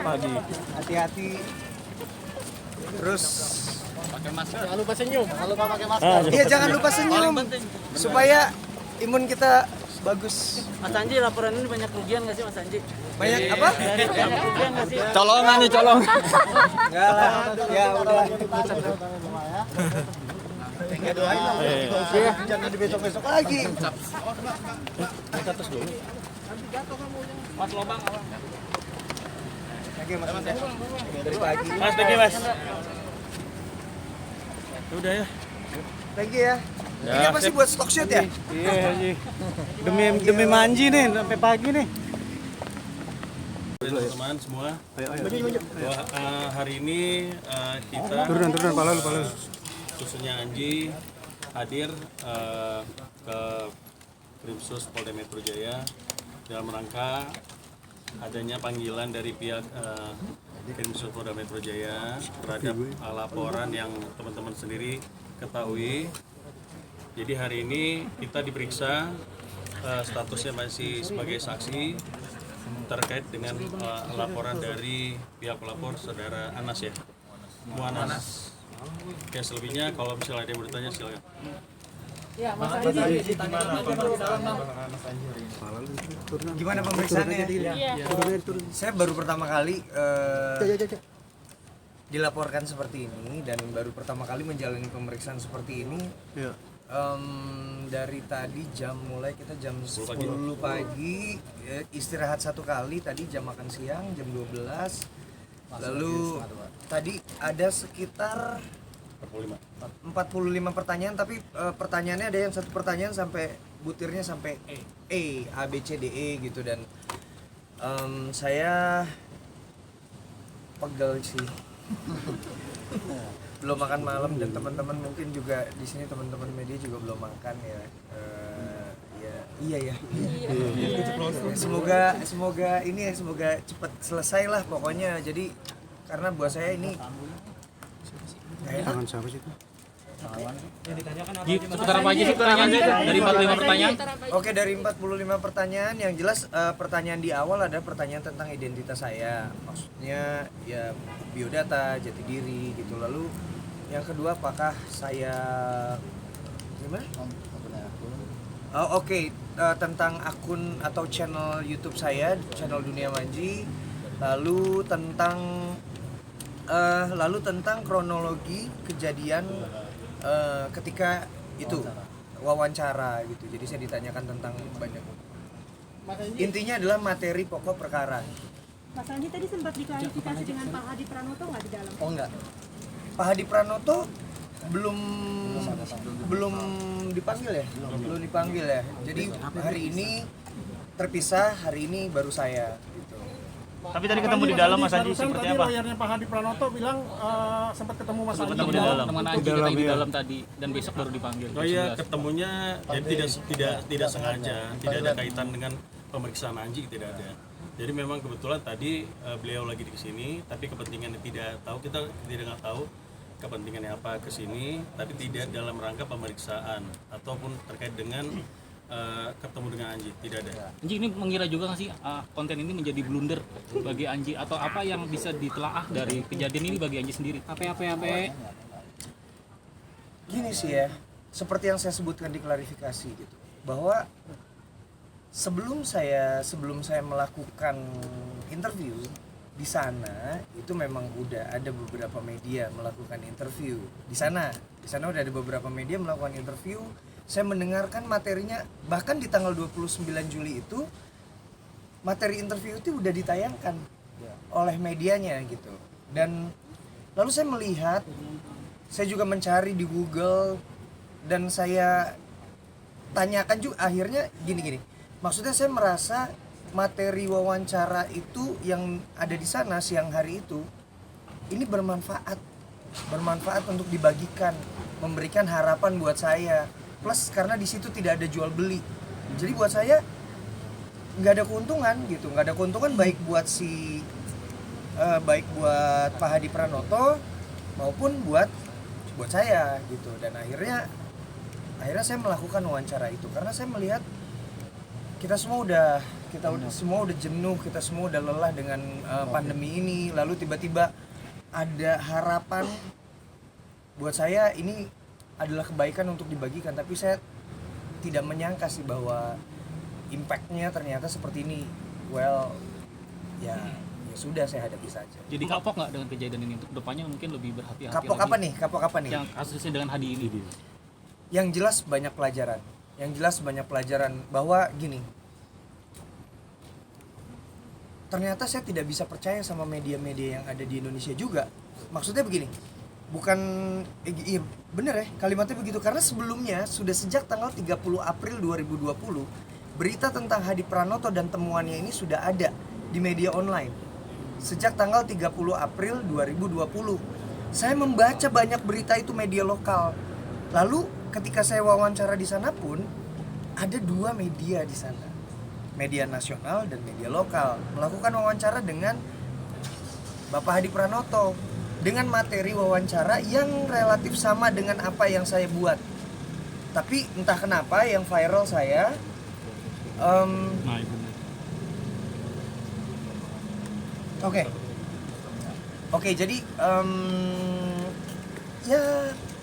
pagi. Hati-hati. Terus Pakai masker. Jangan lupa senyum. Jangan lupa pakai masker. iya jangan lupa senyum supaya imun kita bagus. Mas Anji, laporan ini banyak kerugian nggak sih Mas Anji? Banyak apa? Banyak kerugian nggak sih? Colongan nih, colong. Enggak lah. Ya udah. Ya doain lah. Jangan di besok-besok lagi. Mas Lobang apa? Oke, Mas. Dari pagi. Mas, thank you, Mas. Udah ya. Thank you ya. Ini apa sih buat stock shoot ya? Iya, Haji. Demi manji nih sampai pagi nih. Teman-teman semua. Hari ini kita Turun pala lu. khususnya Anji hadir ke Krimsus Polda Metro Jaya dalam rangka adanya panggilan dari pihak Krimsus Polda Metro Jaya terhadap laporan yang teman-teman sendiri ketahui. Jadi hari ini kita diperiksa, statusnya masih sebagai saksi terkait dengan laporan dari pihak pelapor saudara Anas ya, Muanas. Oke, selebihnya kalau misalnya ada yang bertanya silakan. Ya, Mas Anji. Gimana pemeriksaannya? Saya baru pertama kali dilaporkan seperti ini dan baru pertama kali menjalani pemeriksaan seperti ini. Dari tadi mulai kita jam 10 pagi, istirahat satu kali tadi jam makan siang jam 12. Lalu tadi ada sekitar 45 pertanyaan, tapi pertanyaannya ada yang satu pertanyaan sampai butirnya sampai A B C D E gitu, dan saya pegel sih. Belum makan malam dan teman-teman mungkin juga di sini teman-teman media juga belum makan ya. Iya. Semoga cepat selesai lah pokoknya. Jadi karena buat saya ini Tangan siapa sih itu? Seputar apa aja sih pertanyaannya dari 45 pertanyaan? Oke, dari 45 pertanyaan yang jelas pertanyaan di awal ada pertanyaan tentang identitas saya. Maksudnya ya biodata, jati diri gitu. Lalu yang kedua apakah saya gimana? Oke, tentang akun atau channel YouTube saya, channel Dunia Manji. Lalu tentang kronologi kejadian ketika itu wawancara gitu. Jadi saya ditanyakan tentang banyak. Intinya adalah materi pokok perkara. Mas Andi tadi sempat diklarifikasi dengan Pak Hadi Pranoto nggak di dalam? Oh enggak. Pak Hadi Pranoto belum dipanggil ya? Belum dipanggil ya. Jadi hari ini terpisah, hari ini baru saya gitu. Tapi tadi ketemu di dalam Mas Haji seperti apa? Lawyernya Pak Hadi Pranoto bilang sempat ketemu Mas Anji Ketemu di dalam. Teman Anji katanya di dalam tadi dan besok baru dipanggil. Oh iya, ketemunya jadi tidak sengaja, tidak ada kaitan dengan pemeriksaan Anji, tidak ada. Jadi memang kebetulan tadi beliau lagi di sini, tapi kepentingannya tidak tahu, kita tidak tahu kepentingannya apa ke sini, tapi tidak dalam rangka pemeriksaan ataupun terkait dengan ketemu dengan Anji, tidak ada. Anji, ini mengira juga nggak sih konten ini menjadi blunder bagi Anji, atau apa yang bisa ditelaah dari kejadian ini bagi Anji sendiri? Apa? Gini sih ya, seperti yang saya sebutkan di klarifikasi gitu, bahwa sebelum saya melakukan interview di sana itu memang udah ada beberapa media melakukan interview di sana. Di sana udah ada beberapa media melakukan interview. Saya mendengarkan materinya, bahkan di tanggal 29 Juli itu materi interview itu udah ditayangkan oleh medianya gitu. Dan lalu saya melihat, saya juga mencari di Google dan saya tanyakan juga, akhirnya gini. Maksudnya saya merasa materi wawancara itu yang ada di sana siang hari itu ini bermanfaat untuk dibagikan, memberikan harapan buat saya. Plus karena di situ tidak ada jual beli, jadi buat saya nggak ada keuntungan gitu, baik buat Pak Hadi Pranoto maupun buat saya gitu. Dan akhirnya saya melakukan wawancara itu karena saya melihat kita semua udah jenuh, kita semua udah lelah dengan pandemi ini. Lalu tiba-tiba ada harapan. Buat saya ini adalah kebaikan untuk dibagikan, tapi saya tidak menyangka sih bahwa impact-nya ternyata seperti ini. Well, ya sudah, saya hadapi saja. Jadi kapok nggak dengan kejadian ini? Untuk depannya mungkin lebih berhati-hati Kapok lagi. apa nih? Yang kasusnya dengan Hadi ini. Yang jelas banyak pelajaran bahwa gini, ternyata saya tidak bisa percaya sama media-media yang ada di Indonesia juga. Maksudnya begini, bukan iya bener ya kalimatnya begitu, karena sebelumnya sudah sejak tanggal 30 April 2020 berita tentang Hadi Pranoto dan temuannya ini sudah ada di media online. Sejak tanggal 30 April 2020 saya membaca banyak berita itu media lokal. Lalu ketika saya wawancara di sana pun ada 2 media di sana, media nasional dan media lokal, melakukan wawancara dengan Bapak Hadi Pranoto dengan materi wawancara yang relatif sama dengan apa yang saya buat. Tapi entah kenapa yang viral saya Oke, jadi ya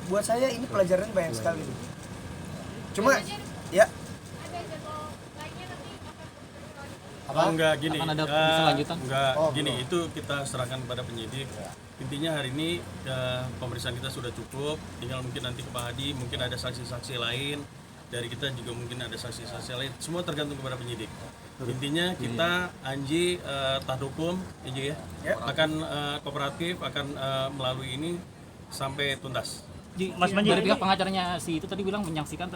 buat saya ini pelajaran banyak sekali. Cuma ya enggak gini. Akan ada kelanjutan? Enggak gini, itu kita serahkan kepada penyidik. Intinya hari ini pemeriksaan kita sudah cukup, tinggal mungkin nanti ke Pak Hadi, mungkin ada saksi-saksi lain, dari kita juga mungkin ada saksi-saksi lain, semua tergantung kepada penyidik. Intinya kita Anji taat hukum, Anji ya, akan kooperatif, akan melalui ini sampai tuntas. Mas Manji, dari pihak pengacaranya si itu tadi bilang menyaksikan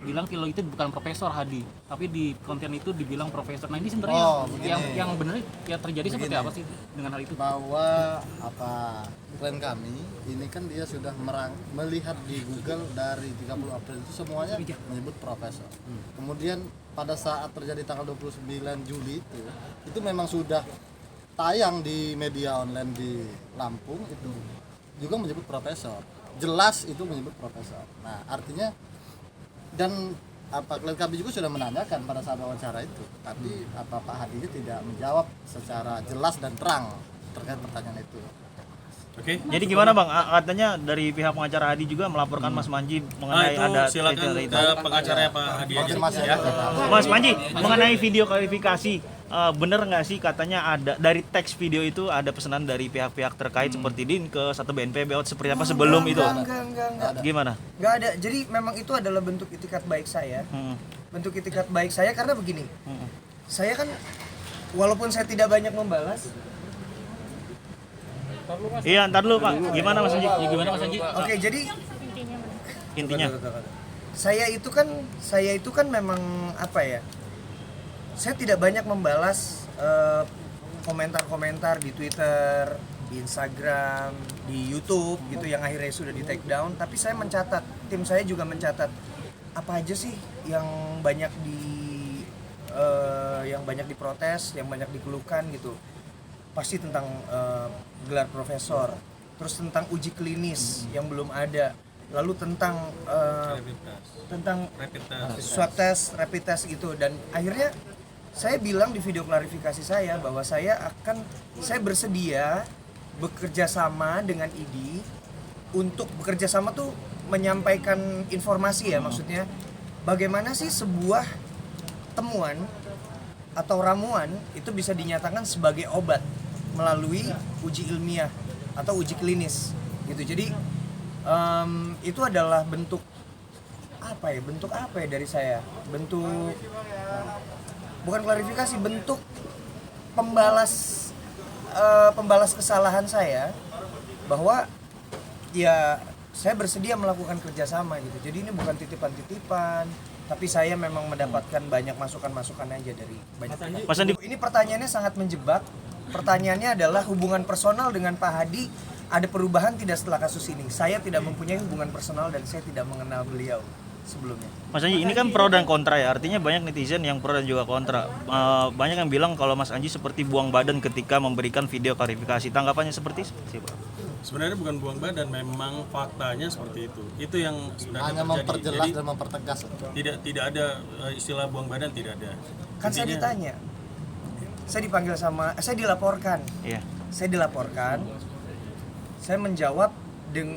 bilang kalau itu bukan Profesor Hadi, tapi di konten itu dibilang profesor. Nah ini sebenarnya yang benar ya terjadi seperti apa sih dengan hal itu? Bahwa klien kami ini kan dia sudah melihat di Google dari 30 April itu semuanya menyebut profesor. Kemudian pada saat terjadi tanggal 29 Juli itu memang sudah tayang di media online di Lampung itu juga menyebut profesor. Jelas itu menyebut profesor. Nah, artinya dan klien kami juga sudah menanyakan pada saat wawancara itu, tapi Pak Hadi tidak menjawab secara jelas dan terang terkait pertanyaan itu. Oke. Jadi gimana Bang? Katanya dari pihak pengacara Hadi juga melaporkan Mas Manji mengenai itu ada silakan itu. pengacaranya Pak Hadi aja. Ya. Mas Manji, mengenai video klarifikasi, bener nggak sih katanya ada dari teks video itu ada pesanan dari pihak-pihak terkait seperti DIN ke satu BNPB seperti apa sebelum itu? Enggak. Gimana? Enggak ada. Jadi memang itu adalah bentuk itikat baik saya. Bentuk itikat baik saya karena begini. Saya kan walaupun saya tidak banyak membalas. Iya, ntar dulu Pak. Gimana Mas Manji? Ya, gimana Mas Anji? Oke, jadi Intinya. saya itu kan memang apa ya? Saya tidak banyak membalas komentar-komentar di Twitter, di Instagram, di YouTube gitu yang akhirnya sudah di take down, tapi saya mencatat, tim saya juga mencatat apa aja sih yang banyak diprotes, yang banyak dikeluhkan gitu. Pasti tentang gelar profesor, terus tentang uji klinis yang belum ada, lalu tentang swab test, rapid test gitu. Dan akhirnya saya bilang di video klarifikasi saya bahwa saya bersedia bekerja sama dengan ID untuk bekerja sama tuh menyampaikan informasi ya, maksudnya bagaimana sih sebuah temuan atau ramuan itu bisa dinyatakan sebagai obat melalui uji ilmiah atau uji klinis gitu. Jadi itu adalah bentuk apa ya dari saya, bentuk bukan klarifikasi, bentuk pembalas kesalahan saya bahwa ya saya bersedia melakukan kerjasama gitu. Jadi ini bukan titipan-titipan, tapi saya memang mendapatkan banyak masukan-masukan aja dari banyak pihak. Mas Andi, Ini pertanyaannya sangat menjebak. Pertanyaannya adalah hubungan personal dengan Pak Hadi ada perubahan tidak setelah kasus ini? Saya tidak mempunyai hubungan personal dan saya tidak mengenal beliau. sebelumnya. Mas Anji, ini kan pro dan kontra ya, artinya banyak netizen yang pro dan juga kontra. Banyak yang bilang kalau Mas Anji seperti buang badan ketika memberikan video klarifikasi. Tanggapannya seperti apa? Sebenarnya bukan buang badan, memang faktanya seperti itu. Itu yang sebenarnya Hanya terjadi. memperjelas Jadi dan mempertegas. tidak ada istilah buang badan, tidak ada. Kan saya Intinya- ditanya, saya dipanggil saya dilaporkan, Iya. saya menjawab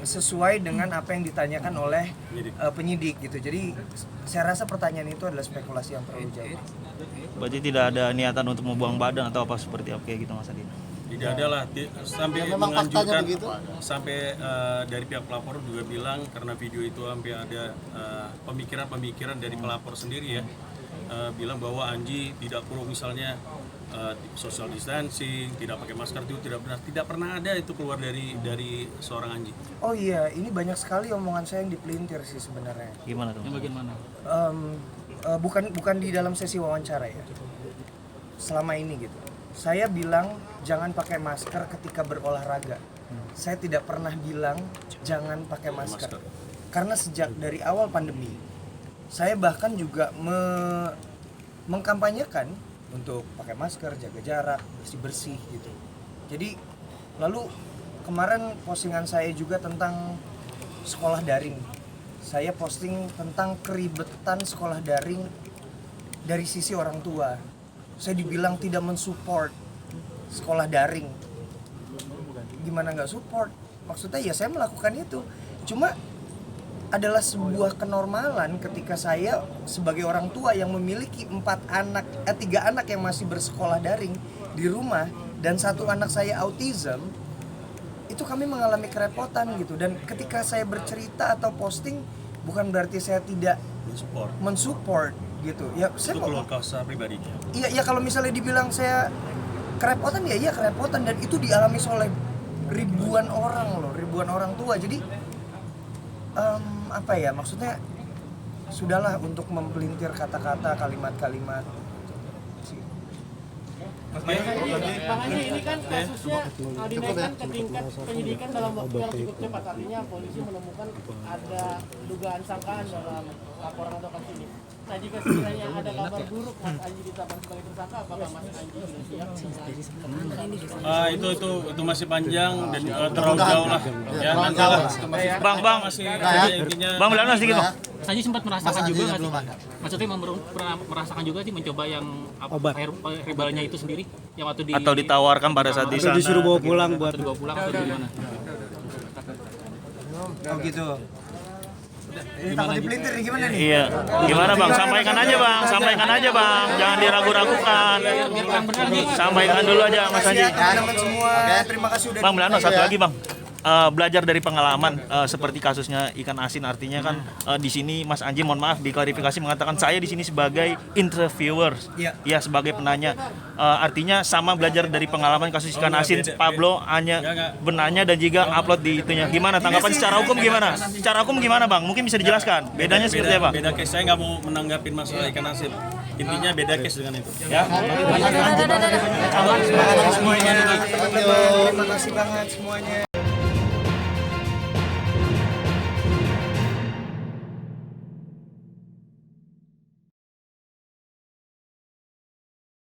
sesuai dengan apa yang ditanyakan oleh Penyidik. penyidik gitu. Jadi saya rasa pertanyaan itu adalah spekulasi yang terlalu jauh. Berarti tidak ada niatan untuk membuang badan atau apa seperti apa kayak gitu Mas Adi? Tidak ada lah, sampai Ya, memang faktanya menganjurkan begitu. sampai dari pihak pelapor juga bilang karena video itu sampai ada pemikiran-pemikiran dari pelapor sendiri ya, bilang bahwa Anji tidak perlu misalnya social distancing, tidak pakai masker itu tidak pernah ada itu keluar dari seorang Anji. Oh iya, ini banyak sekali omongan saya yang dipelintir sih sebenarnya. Gimana tuh? Yang bagian mana? Bukan di dalam sesi wawancara ya. Selama ini gitu. Saya bilang jangan pakai masker ketika berolahraga. Saya tidak pernah bilang jangan pakai masker. Karena sejak dari awal pandemi, saya bahkan juga mengkampanyekan untuk pakai masker, jaga jarak, bersih-bersih gitu. Jadi lalu kemarin postingan saya juga tentang sekolah daring. Saya posting tentang keribetan sekolah daring dari sisi orang tua. Saya dibilang tidak mensupport sekolah daring. Gimana nggak support? Maksudnya ya saya melakukan itu. Cuma adalah sebuah kenormalan ketika saya sebagai orang tua yang memiliki 3 anak yang masih bersekolah daring di rumah dan 1 anak saya autism, itu kami mengalami kerepotan gitu. Dan ketika saya bercerita atau posting, bukan berarti saya tidak mensupport gitu. Ya saya Itu keluar kausa pribadi. iya kalau misalnya dibilang saya kerepotan, ya iya kerepotan, dan itu dialami oleh ribuan orang tua. Jadi apa ya, maksudnya sudahlah untuk mempelintir kata-kata, kalimat-kalimat. Bang Haji, ini kan kasusnya dinaikkan ke tingkat penyidikan dalam waktu yang cukup cepat. Artinya polisi menemukan ada dugaan sangkaan dalam laporan atau kasus ini. Nah, jika sekiranya ada kabar buruk Mas Anji ditetapkan sebagai tersangka, apakah Mas Anji sudah siap? Itu masih panjang dan terlalu jauh lah. Ya, nanti lah. Bang, Masih intinya. Bang Belanda sedikit Bang. Mas Anji sempat merasakan Mas juga Anji nggak sih? belum ada. Maksudnya pernah merasakan juga sih mencoba yang herbalnya itu sendiri yang waktu Atau ditawarkan pada saat di sana. disuruh bawa pulang buat dibawa pulang atau gimana? Oh gitu. Ini takut dipelintir nih, gimana nih? Iya. Gimana Bang? Sampaikan aja Bang. Jangan diragu-ragukan. Sampaikan dulu aja Mas Anji. Teman-teman semua, terima kasih udah Bang Belanda, satu lagi Bang. Belajar dari pengalaman seperti kasusnya ikan asin, artinya kan di sini Mas Anji mohon maaf diklarifikasi mengatakan saya di sini sebagai interviewer, Iya. ya sebagai penanya. Artinya sama belajar dari pengalaman kasus ikan asin. Pablo hanya benanya dan juga upload di itunya. Gimana tanggapan secara hukum gimana? Secara hukum gimana Bang? Mungkin bisa dijelaskan. Bedanya seperti apa? Beda case, saya nggak mau menanggapin masalah ikan asin. Intinya beda case dengan itu. Ya. Terima kasih banget semuanya.